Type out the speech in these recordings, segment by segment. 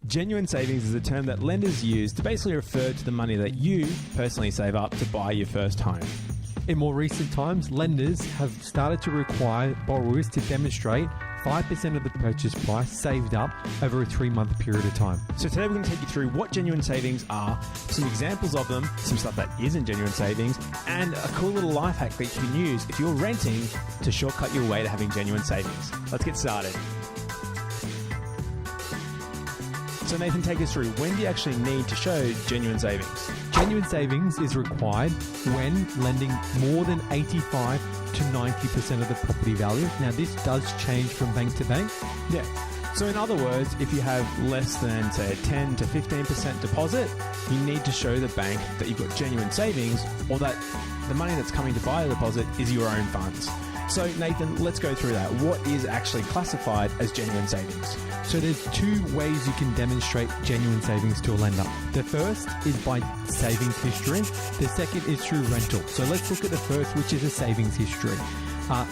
Genuine savings is a term that lenders use to basically refer to the money that you personally save up to buy your first home. In more recent times, lenders have started to require borrowers to demonstrate 5% of the purchase price saved up over a 3-month period of time. So today we're going to take you through what genuine savings are, some examples of them, some stuff that isn't genuine savings, and a cool little life hack that you can use if you're renting to shortcut your way to having genuine savings. Let's get started. So Nathan, take us through, when do you actually need to show genuine savings? Genuine savings is required when lending more than 85 to 90% of the property value. Now, this does change from bank to bank. Yeah. So in other words, if you have less than, say, a 10 to 15% deposit, you need to show the bank that you've got genuine savings, or that the money that's coming to buy the deposit is your own funds. So Nathan, let's go through that. What is actually classified as genuine savings? So there's 2 ways you can demonstrate genuine savings to a lender. The first is by savings history. The second is through rental. So let's look at the first, which is a savings history.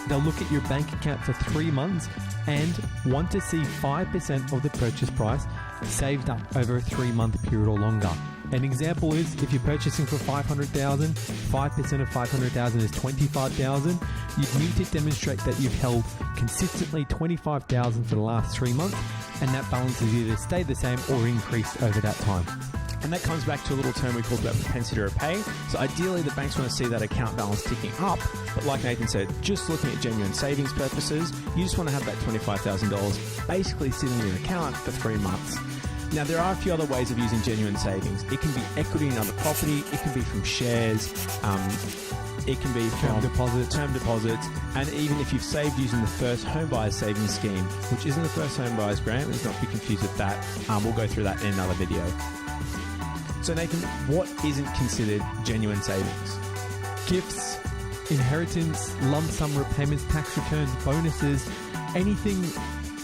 They'll look at your bank account for 3 months and want to see 5% of the purchase price saved up over a 3-month period or longer. An example is if you're purchasing for $500,000, 5% of $500,000 is $25,000. You'd need to demonstrate that you've held consistently $25,000 for the last 3 months, and that balance has either stayed the same or increased over that time. And that comes back to a little term we called about propensity to repay. So ideally, the banks want to see that account balance ticking up. But like Nathan said, just looking at genuine savings purposes, you just want to have that $25,000 basically sitting in your account for 3 months. Now, there are a few other ways of using genuine savings. It can be equity in other property. It can be from shares. It can be from term deposits. And even if you've saved using the first home buyers savings scheme, which isn't the first home buyers grant, let's not be confused with that. We'll go through that in another video. So Nathan, what isn't considered genuine savings? Gifts, inheritance, lump sum repayments, tax returns, bonuses, anything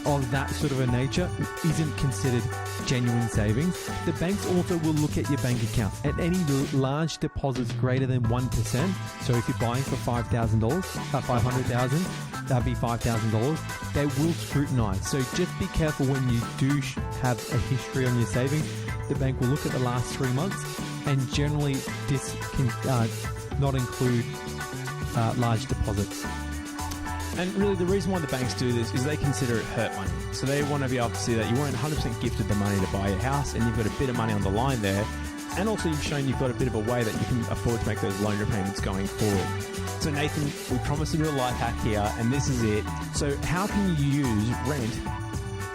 of that sort of a nature isn't considered genuine savings. The banks also will look at your bank account. At any large deposits greater than 1%, so if you're buying for $5,000, $500,000, that'd be $5,000, they will scrutinize. So just be careful when you do have a history on your savings. The bank will look at the last 3 months, and generally this can not include large deposits. And really the reason why the banks do this is they consider it hurt money. So they want to be able to see that you weren't 100% gifted the money to buy your house, and you've got a bit of money on the line there. And also you've shown you've got a bit of a way that you can afford to make those loan repayments going forward. So Nathan, we promised to do a life hack here, and this is it. So how can you use rent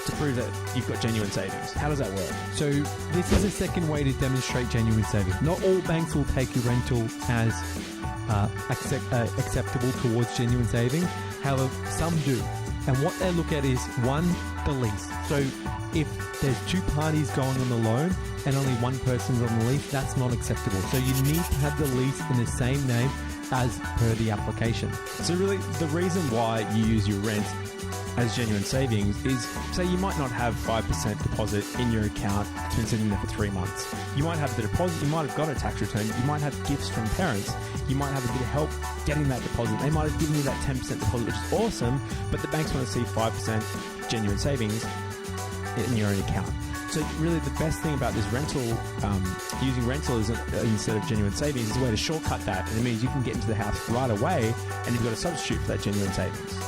to prove that you've got genuine savings? How does that work? So this is a second way to demonstrate genuine savings. Not all banks will take your rental as acceptable towards genuine savings. However, some do. And what they look at is, one, the lease. So if there's 2 parties going on the loan and only one person's on the lease, that's not acceptable. So you need to have the lease in the same name as per the application. So really the reason why you use your rent as genuine savings is, say you might not have 5% deposit in your account. It's been sitting there for 3 months. You might have the deposit, you might have got a tax return, you might have gifts from parents, you might have a bit of help getting that deposit. They might have given you that 10% deposit, which is awesome, but the banks want to see 5% genuine savings in your own account. So really the best thing about this rental, using rental instead of genuine savings, is a way to shortcut that, and it means you can get into the house right away and you've got a substitute for that genuine savings.